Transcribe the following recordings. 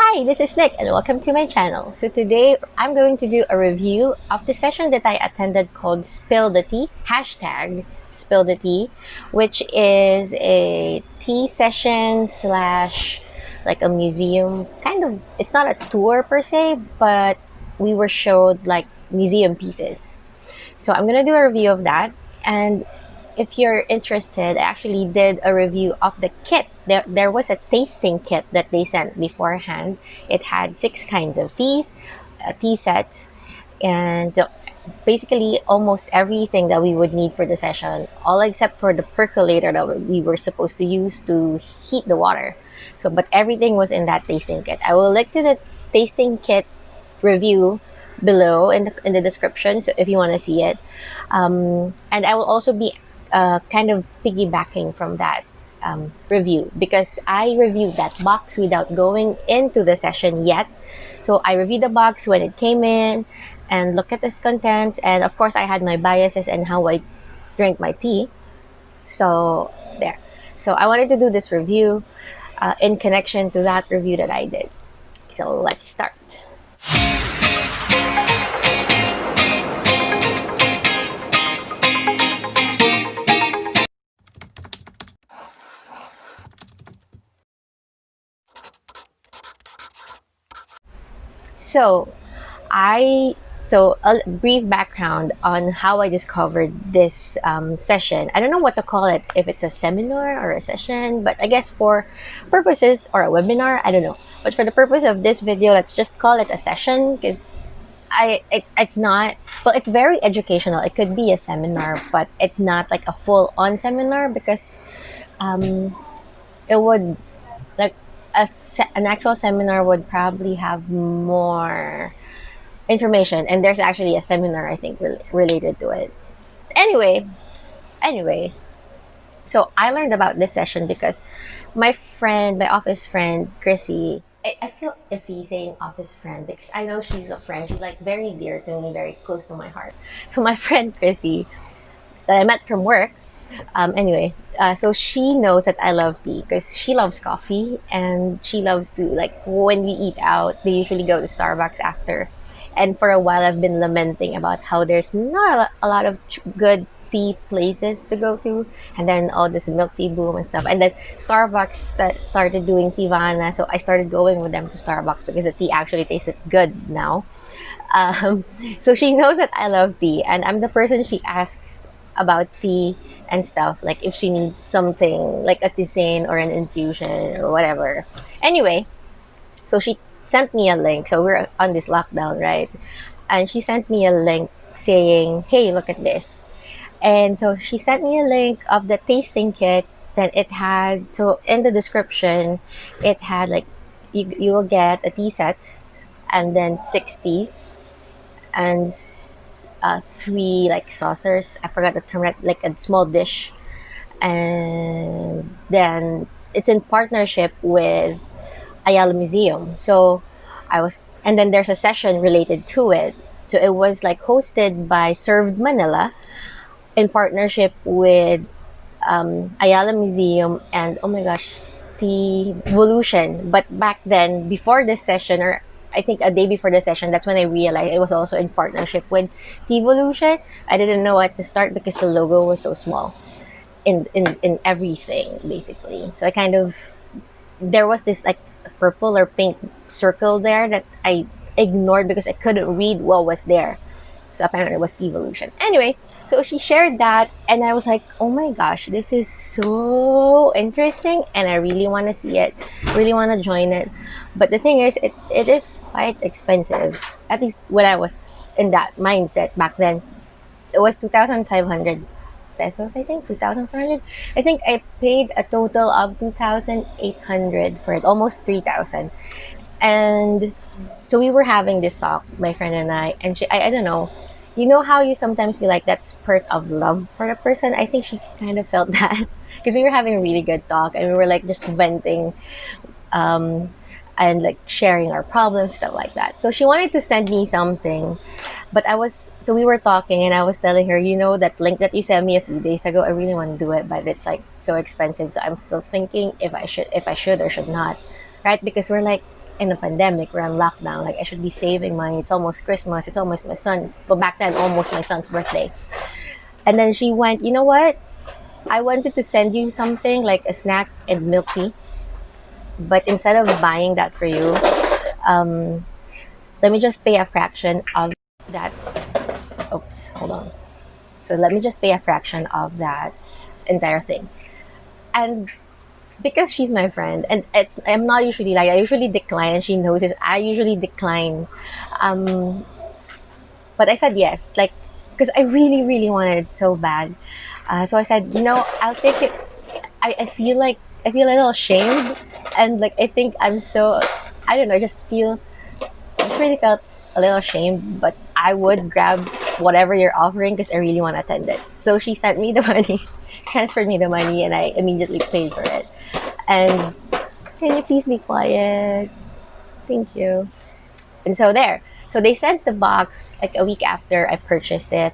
Hi, this is Nick and welcome to my channel. So today I'm going to do a review of the session that I attended called Spill the Tea, hashtag Spill the Tea, which is a tea session slash like a museum kind of. It's not a tour per se, but we were showed like museum pieces. So I'm gonna do a review of that. And if you're interested, I actually did a review of the kit. There was a tasting kit that they sent beforehand. It had 6 kinds of teas, a tea set, and basically almost everything that we would need for the session, all except for the percolator that we were supposed to use to heat the water. So, but everything was in that tasting kit. I will link to the tasting kit review below in the description, so if you want to see it. And I will also be kind of piggybacking from that review because I reviewed that box without going into the session yet. So I reviewed the box when it came in and look at its contents, and of course I had my biases and how I drink my tea. So there. So I wanted to do this review in connection to that review that I did. So let's start. So, I so a brief background on how I discovered this session. I don't know what to call it, if it's a seminar or a session, but I guess for purposes or a webinar, I don't know. But for the purpose of this video, let's just call it a session because it's not, well, it's very educational. It could be a seminar, but it's not like a full-on seminar because um, it would like an actual seminar would probably have more information, and there's actually a seminar I think related to it. Anyway, so I learned about this session because my office friend Chrissy. I feel iffy saying office friend because I know she's a friend. She's like very dear to me, very close to my heart. So my friend Chrissy that I met from work. So she knows that I love tea because she loves coffee and she loves to, like, when we eat out, they usually go to Starbucks after. And for a while, I've been lamenting about how there's not a lot of good tea places to go to, and then all this milk tea boom and stuff. And then Starbucks that started doing Tivana, so I started going with them to Starbucks because the tea actually tasted good now. Um, so she knows that I love tea, and I'm the person she asks about tea and stuff, like if she needs something like a tisane or an infusion or whatever. Anyway, so she sent me a link. So we're on this lockdown, right? And she sent me a link saying, "Hey, look at this." And so she sent me a link of the tasting kit. Then it had, so in the description, it had like you will get a tea set and then 6 teas and 3 like saucers. I forgot the term, right? Like a small dish, and then it's in partnership with Ayala Museum. So and then there's a session related to it. So it was like hosted by Served Manila in partnership with Ayala Museum and, oh my gosh, the Evolution. But back then, before this session, or I think a day before the session, that's when I realized it was also in partnership with the Evolution. I didn't know at the start because the logo was so small in everything, basically. So I kind of, there was this like purple or pink circle there that I ignored because I couldn't read what was there. So apparently it was Evolution. Anyway, so she shared that, and I was like, oh my gosh, this is so interesting, and I really want to see it, really want to join it. But the thing is, it is quite expensive. At least when I was in that mindset back then, it was 2,500 pesos, I think, 2,400. I think I paid a total of 2,800 for it, almost 3,000. And so we were having this talk, my friend and and I don't know, you know how you sometimes feel like that spurt of love for the person? I think she kind of felt that because we were having a really good talk and we were like just venting, um, and like sharing our problems, stuff like that. So she wanted to send me something, but so we were talking and I was telling her, you know, that link that you sent me a few days ago, I really want to do it, but it's like so expensive. So I'm still thinking if I should or should not, right? Because we're like in a pandemic, we're on lockdown. Like I should be saving money. It's almost Christmas. It's almost my son's. But back then, almost my son's birthday. And then she went, you know what? I wanted to send you something like a snack and milk tea, but instead of buying that for you, um, let me just pay a fraction of that. Oops, hold on. So let me just pay a fraction of that entire thing. And because she's my friend, and I'm not usually like, I usually decline, and she knows this. I usually decline, um, but I said yes, like because I really, really wanted it so bad. So I said, I'll take it. I feel like I feel a little ashamed, and like I think I'm so. I don't know. I just really felt a little ashamed, but I would grab whatever you're offering because I really want to attend it. So she sent me the money, transferred me the money, and I immediately paid for it. And can you please be quiet? Thank you. And so there. So they sent the box like a week after I purchased it.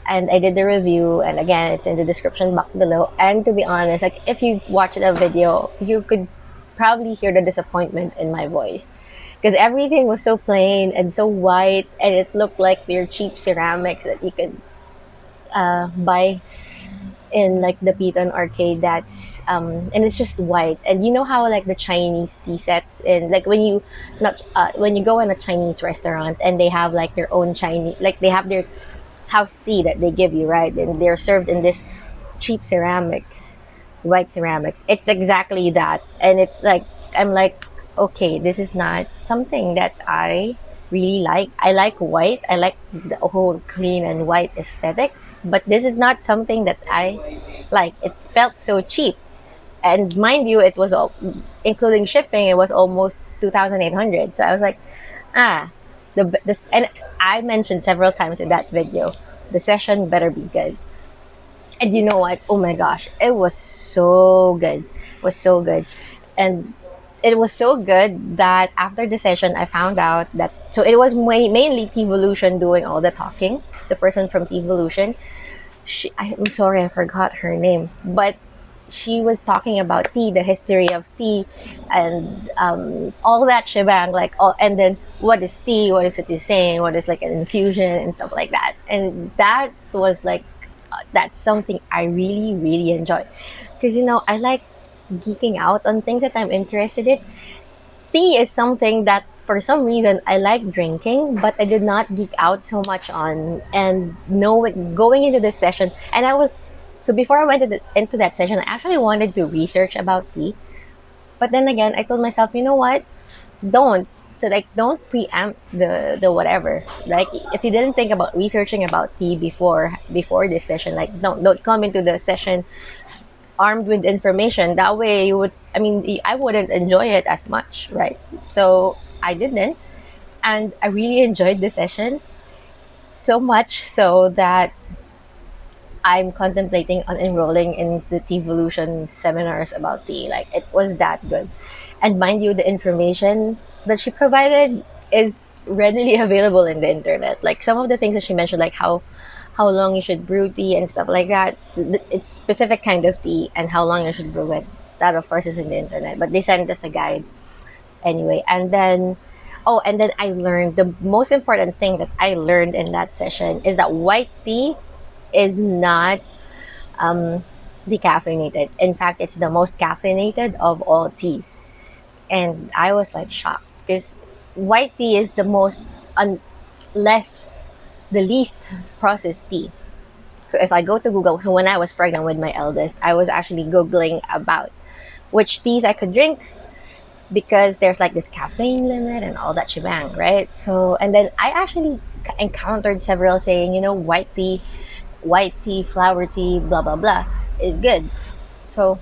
And I did the review, and again, it's in the description box below. And to be honest, like if you watch the video, you could probably hear the disappointment in my voice because everything was so plain and so white, and it looked like they're cheap ceramics that you could buy in like the Piton arcade. That's and it's just white. And you know how like the Chinese tea sets, and like when you not when you go in a Chinese restaurant and they have like their own Chinese, like they have their house tea that they give you, right? And they're served in this cheap ceramics, white ceramics. It's exactly that. And it's like I'm like, okay, this is not something that I really like. I like white. I like the whole clean and white aesthetic, but this is not something that I like. It felt so cheap. And mind you, it was all including shipping, it was almost 2,800. So I was like, ah, this, and I mentioned several times in that video, the session better be good. And you know what? Oh my gosh, it was so good. It was so good. And it was so good that after the session, I found out that, so it was mainly T-Volution doing all the talking, the person from T-Volution. I'm sorry, I forgot her name, but she was talking about tea, the history of tea, and all that shebang. Like, all, and then what is tea? What is it is saying? What is like an infusion and stuff like that? And that was like, that's something I really, really enjoy, because I like geeking out on things that I'm interested in. Tea is something that for some reason I like drinking, but I did not geek out so much on. And knowing going into this session, and I was so before I went into that session, I actually wanted to research about tea. But then again, I told myself, you know what? Don't. So like, don't preempt the whatever. Like, if you didn't think about researching about tea before this session, like don't come into the session armed with information. That way you would, I mean, I wouldn't enjoy it as much, right? So I didn't, and I really enjoyed the session, so much so that I'm contemplating on enrolling in the T-Evolution seminars about tea. Like, it was that good. And mind you, the information that she provided is readily available in the internet. Like some of the things that she mentioned, like how long you should brew tea and stuff like that. It's specific kind of tea and how long you should brew it. That of course is in the internet, but they sent us a guide anyway. And then, oh, and then I learned the most important thing that I learned in that session is that white tea is not um, decaffeinated. In fact, it's the most caffeinated of all teas. And I was like shocked because white tea is the most less the least processed tea. So if I go to Google, so when I was pregnant with my eldest, I was actually Googling about which teas I could drink because there's like this caffeine limit and all that shebang, right? So, and then I actually encountered several saying, white tea, flower tea, blah, blah, blah, is good. So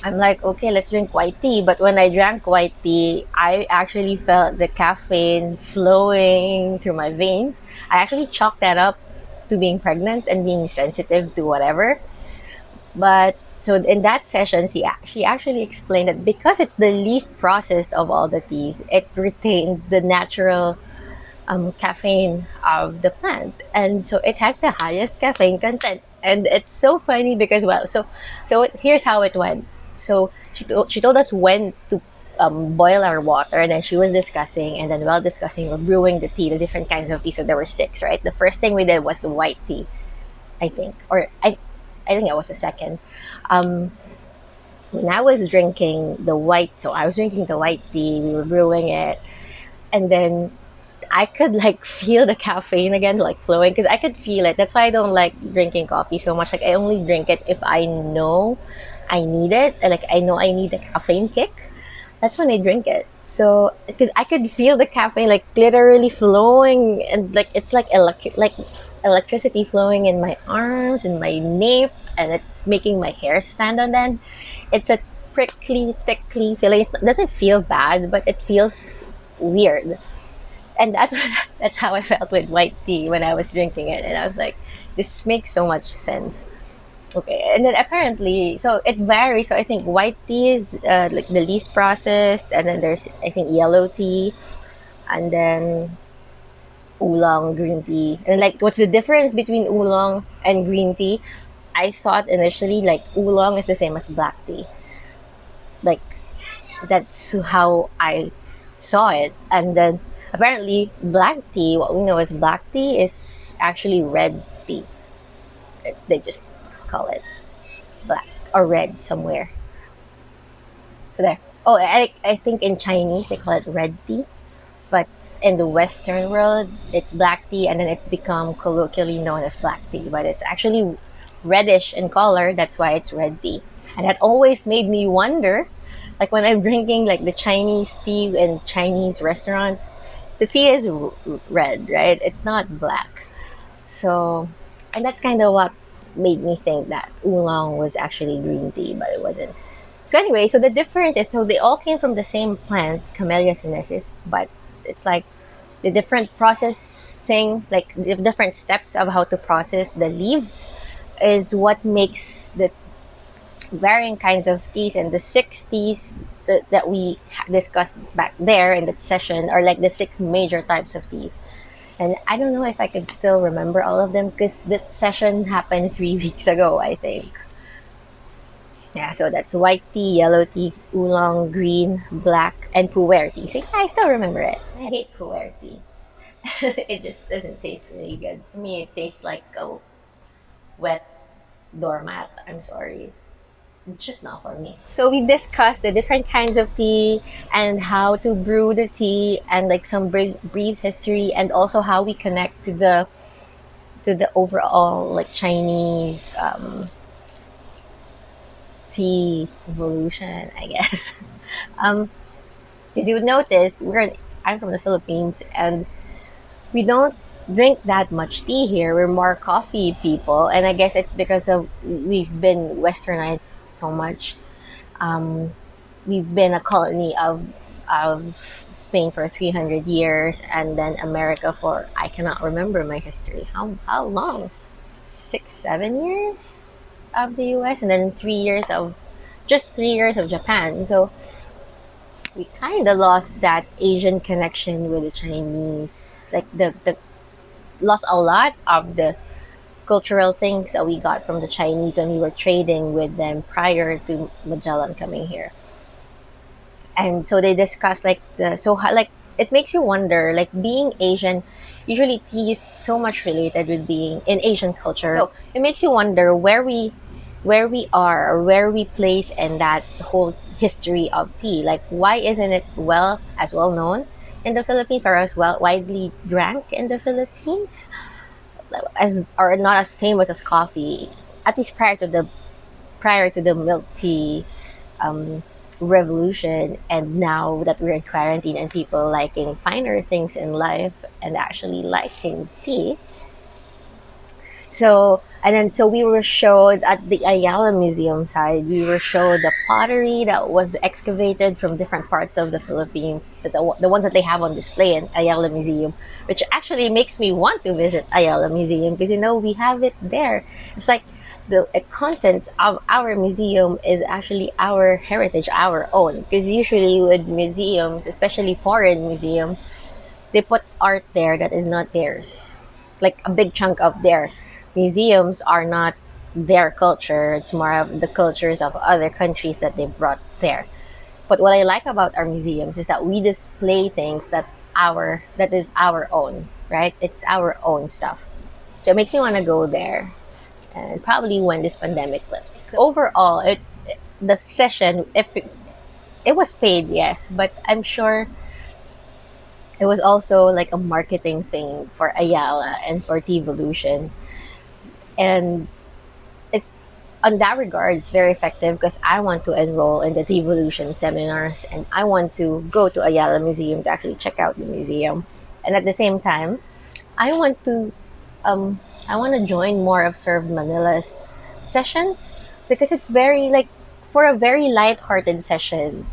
I'm like, okay, let's drink white tea. But when I drank white tea, I actually felt the caffeine flowing through my veins. I actually chalked that up to being pregnant and being sensitive to whatever. But so in that session, she actually explained that because it's the least processed of all the teas, it retained the natural caffeine of the plant, and so it has the highest caffeine content. And it's so funny because, well, so here's how it went. So she told us when to boil our water, and then she was discussing, and then while discussing, we're brewing the tea, the different kinds of tea. So there were six, right? The first thing we did was the white tea, I think, or I think it was the second. Um, when I was drinking the white, so I was drinking the white tea. We were brewing it, and then I could like feel the caffeine again, like flowing, because I could feel it. That's why I don't like drinking coffee so much. Like I only drink it if I know I need it. Like I know I need a caffeine kick. That's when I drink it. So because I could feel the caffeine like literally flowing, and like it's like electricity flowing in my arms and my nape, and it's making my hair stand on end. It's a prickly, tickly feeling. It doesn't feel bad, but it feels weird, and that's that's how I felt with white tea when I was drinking it, and I was like, this makes so much sense. Okay, and then apparently, so it varies. So I think white tea is like the least processed, and then there's I think yellow tea, and then oolong green tea. And like, what's the difference between oolong and green tea? I thought initially like oolong is the same as black tea. Like that's how I saw it, and then apparently black tea. What we know as black tea is actually red tea. They just call it black or red somewhere. So there. Oh, I think in Chinese they call it red tea, but in the Western world it's black tea, and then it's become colloquially known as black tea, but it's actually reddish in color. That's why it's red tea, and that always made me wonder, like when I'm drinking like the Chinese tea in Chinese restaurants, the tea is red, right? It's not black. So, and that's kind of what made me think that oolong was actually green tea, but it wasn't. So anyway, so the difference is, so they all came from the same plant, Camellia sinensis, but it's like the different processing, like the different steps of how to process the leaves is what makes the varying kinds of teas, and the six teas that we discussed back there in that session are like the six major types of teas. And I don't know if I could still remember all of them because that session happened 3 weeks ago, I think. Yeah, so that's white tea, yellow tea, oolong, green, black, and pu'er tea. So yeah, I still remember it. I hate pu'er tea. It just doesn't taste really good. For me, it tastes like a wet doormat. I'm sorry. It's just not for me. So we discussed the different kinds of tea and how to brew the tea, and like some brief history, and also how we connect to the overall like Chinese tea evolution, I guess. um, As you would notice, I'm from the Philippines, and we don't drink that much tea here. We're more coffee people, and I guess it's because of we've been westernized so much. Um, we've been a colony of Spain for 300 years, and then America for I cannot remember my history. How long? 6 7 years of the U.S., and then 3 years of just 3 years of Japan. So we kind of lost that Asian connection with the Chinese. Like the lost a lot of the cultural things that we got from the Chinese when we were trading with them prior to Magellan coming here. And so they discuss like like it makes you wonder, like being Asian, usually tea is so much related with being in Asian culture. So it makes you wonder where we are, or where we place in that whole history of tea. Like why isn't it well known in the Philippines, or as well widely drank in the Philippines, as or not as famous as coffee, at least prior to the milk tea um, revolution, and now that we're in quarantine and people liking finer things in life and actually liking tea. So and then so we were showed at the Ayala Museum side. We were showed the pottery that was excavated from different parts of the Philippines, the ones that they have on display in Ayala Museum, which actually makes me want to visit Ayala Museum because we have it there. It's like the contents of our museum is actually our heritage, our own. Because usually with museums, especially foreign museums, they put art there that is not theirs. Like a big chunk of their museums are not their culture. It's more of the cultures of other countries that they brought there. But what I like about our museums is that we display things that is our own, right? It's our own stuff. So it makes me want to go there, and probably when this pandemic lifts. So overall, the session, if it was paid, yes, but I'm sure it was also like a marketing thing for Ayala and for T-Evolution. And it's on that regard, it's very effective because I want to enroll in the Devolution seminars and I want to go to Ayala Museum to actually check out the museum. And at the same time, I want to um, I want to join more of Serve Manila's sessions because it's very like for a very light-hearted session,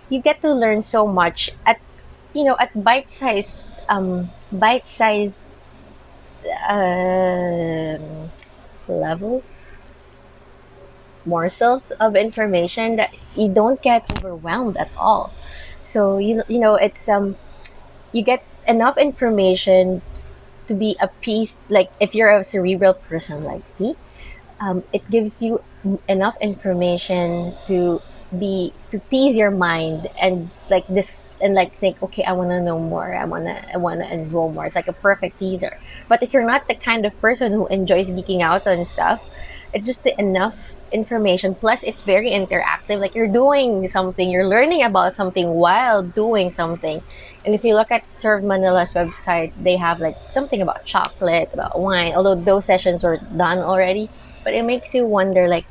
you get to learn so much at at bite-sized um, levels, morsels of information that you don't get overwhelmed at all. So it's you get enough information to be a piece. Like if you're a cerebral person like me, it gives you enough information to tease your mind and like this and like think, okay, I want to know more. I want to enroll more. It's like a perfect teaser. But if you're not the kind of person who enjoys geeking out on stuff, it's just enough information. Plus, it's very interactive. Like you're doing something, you're learning about something while doing something. And if you look at Serve Manila's website, they have like something about chocolate, about wine, although those sessions were done already. But it makes you wonder, like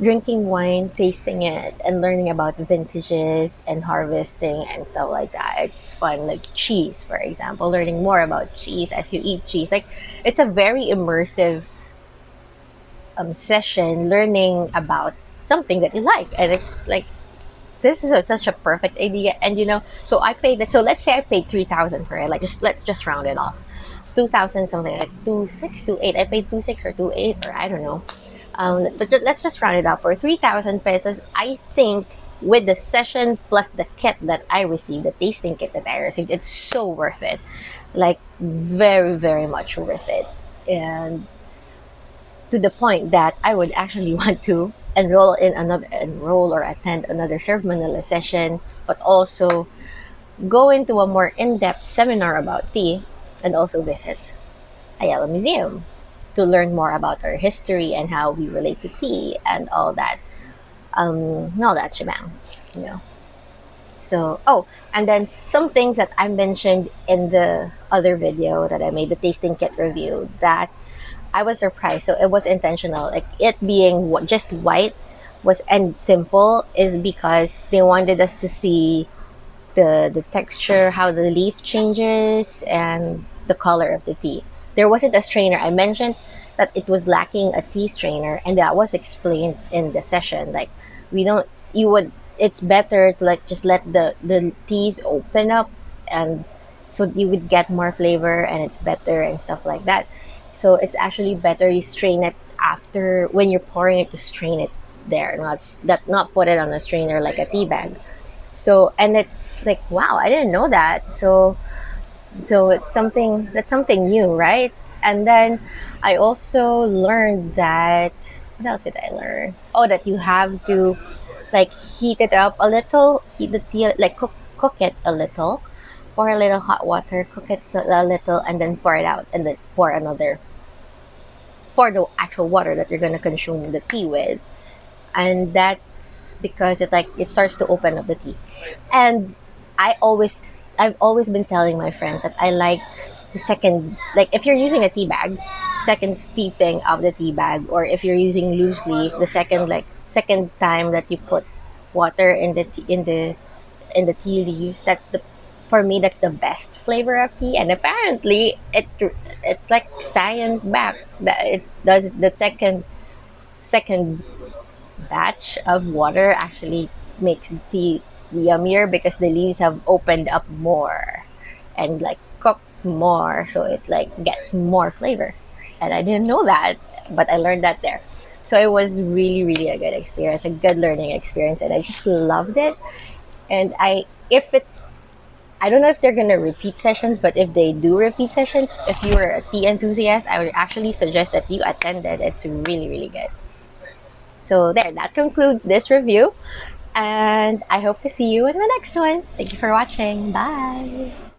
drinking wine, tasting it, and learning about vintages and harvesting and stuff like that. It's fun. Like cheese, for example, learning more about cheese as you eat cheese. Like it's a very immersive session learning about something that you like. And it's like this is such a perfect idea. And so I paid that. So let's say I paid 3,000 for it. Like just let's just round it off. It's 2,000 something, like 2,600, 2,800. I paid 2,600 or 2,800, or I don't know. But let's just round it up for 3,000 pesos. I think with the session plus the kit that I received, the tasting kit that I received, it's so worth it. Like very, very much worth it. And to the point that I would actually want to enroll or attend another Serve Manila session, but also go into a more in-depth seminar about tea and also visit Ayala Museum to learn more about our history and how we relate to tea and all that shebang, you know. So, oh, and then some things that I mentioned in the other video that I made, the tasting kit review, that I was surprised. So it was intentional. Like it being just white was and simple is because they wanted us to see the texture, how the leaf changes, and the color of the tea. There wasn't a strainer. I mentioned that it was lacking a tea strainer, and that was explained in the session. Like we don't, you would. It's better to like just let the teas open up, and so you would get more flavor, and it's better and stuff like that. So it's actually better you strain it after when you're pouring it to strain it there, not put it on a strainer like a tea bag. So and it's like wow, I didn't know that. So it's something that's something new, right? And then I also learned that what else did I learn? Oh, that you have to like heat it up a little, heat the tea, like cook it a little, pour a little hot water, cook it a little, and then pour it out, and then pour the actual water that you're gonna consume the tea with, and that's because it starts to open up the tea. And I always I've always been telling my friends that I like the second, like if you're using a tea bag, second steeping of the tea bag, or if you're using loose leaf, the second time that you put water in the tea leaves, that's the for me that's the best flavor of tea. And apparently it's like science back that it does the second batch of water actually makes tea yummier because the leaves have opened up more and like cooked more, so it like gets more flavor. And I didn't know that, but I learned that there. So it was really, really a good experience, a good learning experience, and I just loved it. And I don't know if they're gonna repeat sessions, but if they do repeat sessions, if you're a tea enthusiast, I would actually suggest that you attend it. It's really, really good. So there, that concludes this review. And I hope to see you in the next one. Thank you for watching. Bye.